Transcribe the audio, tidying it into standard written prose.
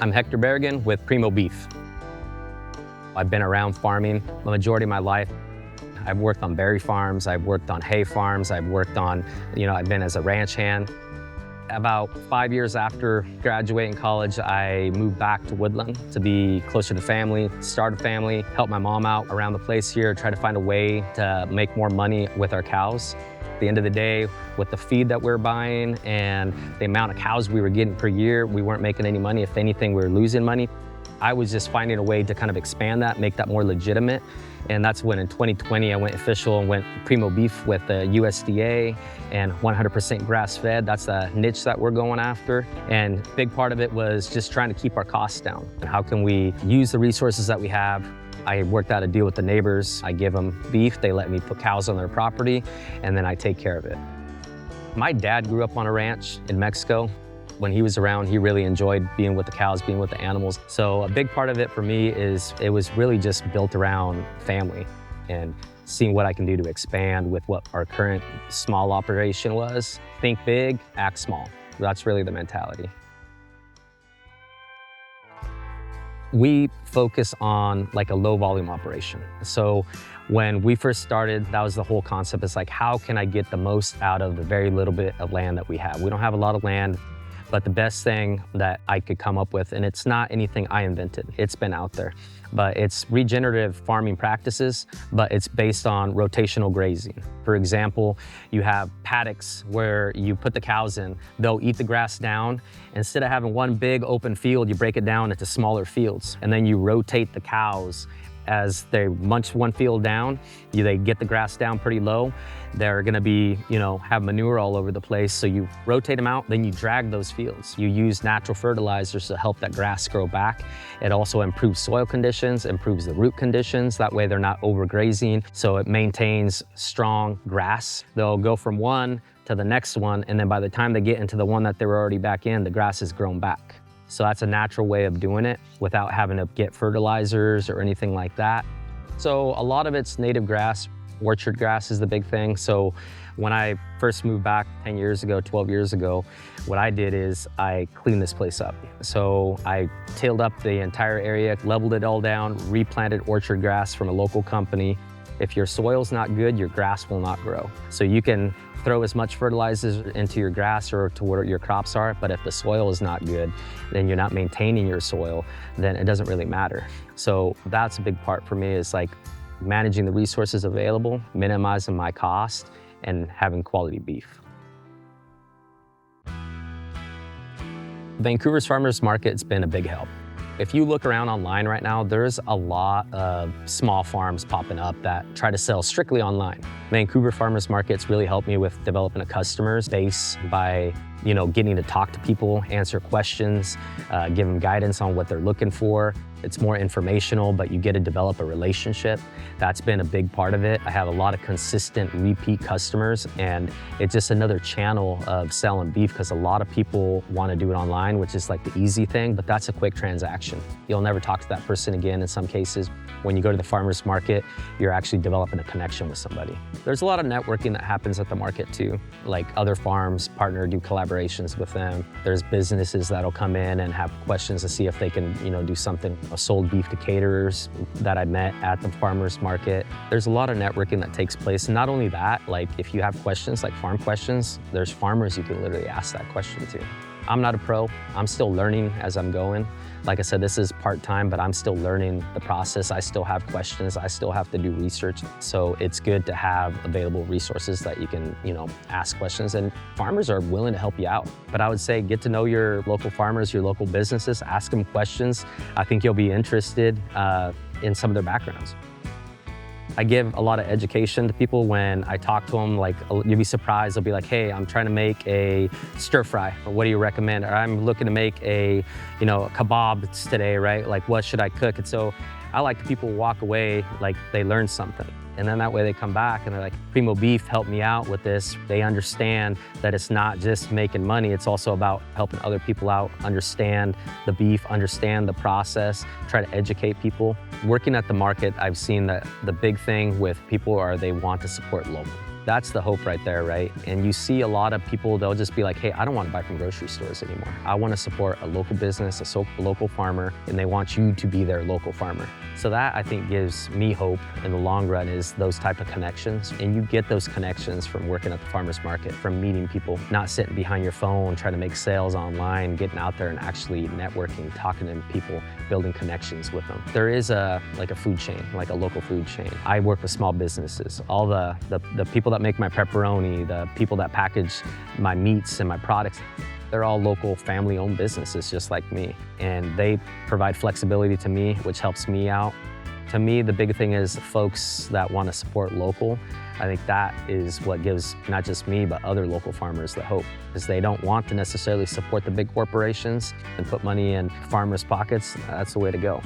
I'm Hector Berrigan with Primo Beef. I've been around farming the majority of my life. I've worked on berry farms, I've worked on hay farms, I've worked on, I've been as a ranch hand. About 5 years after graduating college, I moved back to Woodland to be closer to family, start a family, help my mom out around the place here, try to find a way to make more money with our cows. At the end of the day, with the feed that we're buying and the amount of cows we were getting per year, we weren't making any money. If anything, we were losing money. I was just finding a way to kind of expand that, make that more legitimate. And that's when in 2020, I went official and went Primo Beef with the USDA and 100% grass-fed. That's the niche that we're going after. And a big part of it was just trying to keep our costs down. And how can we use the resources that we have? I worked out a deal with the neighbors. I give them beef, they let me put cows on their property, and then I take care of it. My dad grew up on a ranch in Mexico. When he was around, he really enjoyed being with the cows, being with the animals. So a big part of it for me is it was really just built around family and seeing what I can do to expand with what our current small operation was. Think big, act small. That's really the mentality. We focus on like a low volume operation. So when we first started, that was the whole concept. It's like, how can I get the most out of the very little bit of land that we have? We don't have a lot of land, but the best thing that I could come up with, and it's not anything I invented, it's been out there, but it's regenerative farming practices, but it's based on rotational grazing. For example, you have paddocks where you put the cows in, they'll eat the grass down. Instead of having one big open field, you break it down into smaller fields, and then you rotate the cows. As they munch one field down, they get the grass down pretty low. They're gonna be, have manure all over the place. So you rotate them out, then you drag those fields. You use natural fertilizers to help that grass grow back. It also improves soil conditions, improves the root conditions. That way they're not overgrazing. So it maintains strong grass. They'll go from one to the next one. And then by the time they get into the one that they were already back in, the grass has grown back. So that's a natural way of doing it without having to get fertilizers or anything like that. So a lot of it's native grass. Orchard grass is the big thing. So when I first moved back 10 years ago, 12 years ago, what I did is I cleaned this place up. So I tilled up the entire area, leveled it all down, replanted orchard grass from a local company. If your soil's not good, your grass will not grow. So you can throw as much fertilizers into your grass or to where your crops are, but if the soil is not good, then you're not maintaining your soil, then it doesn't really matter. So that's a big part for me, is like managing the resources available, minimizing my cost, and having quality beef. Vancouver's farmers market's been a big help. If you look around online right now, there's a lot of small farms popping up that try to sell strictly online. Vancouver Farmers Market's really helped me with developing a customer base by getting to talk to people, answer questions, give them guidance on what they're looking for. It's more informational, but you get to develop a relationship. That's been a big part of it. I have a lot of consistent repeat customers, and it's just another channel of selling beef because a lot of people want to do it online, which is like the easy thing, but that's a quick transaction. You'll never talk to that person again in some cases. When you go to the farmer's market, you're actually developing a connection with somebody. There's a lot of networking that happens at the market too. Like other farms partner, do collaborations with them. There's businesses that'll come in and have questions to see if they can, do something. I sold beef to caterers that I met at the farmer's market. There's a lot of networking that takes place. And not only that, like if you have questions, like farm questions, there's farmers you can literally ask that question to. I'm not a pro. I'm still learning as I'm going. Like I said, this is part-time, but I'm still learning the process. I still have questions. I still have to do research. So it's good to have available resources that you can, ask questions, and farmers are willing to help you out. But I would say get to know your local farmers, your local businesses, ask them questions. I think you'll be interested in some of their backgrounds. I give a lot of education to people when I talk to them. Like, you'll be surprised. They'll be like, hey, I'm trying to make a stir fry. What do you recommend? Or I'm looking to make a kebab today, right? Like, what should I cook? And so I like people walk away like they learned something. And then that way they come back and they're like, Primo Beef helped me out with this. They understand that it's not just making money, it's also about helping other people out, understand the beef, understand the process, try to educate people. Working at the market, I've seen that the big thing with people are they want to support local. That's the hope right there, right? And you see a lot of people, they'll just be like, hey, I don't want to buy from grocery stores anymore. I want to support a local business, a local farmer, and they want you to be their local farmer. So that, I think, gives me hope in the long run, is those type of connections. And you get those connections from working at the farmer's market, from meeting people, not sitting behind your phone, trying to make sales online, getting out there and actually networking, talking to people, building connections with them. There is like a food chain, like a local food chain. I work with small businesses. All the people that make my pepperoni, the people that package my meats and my products, they're all local family-owned businesses just like me. And they provide flexibility to me, which helps me out. To me, the big thing is folks that want to support local. I think that is what gives not just me, but other local farmers the hope, because they don't want to necessarily support the big corporations and put money in farmers' pockets. That's the way to go.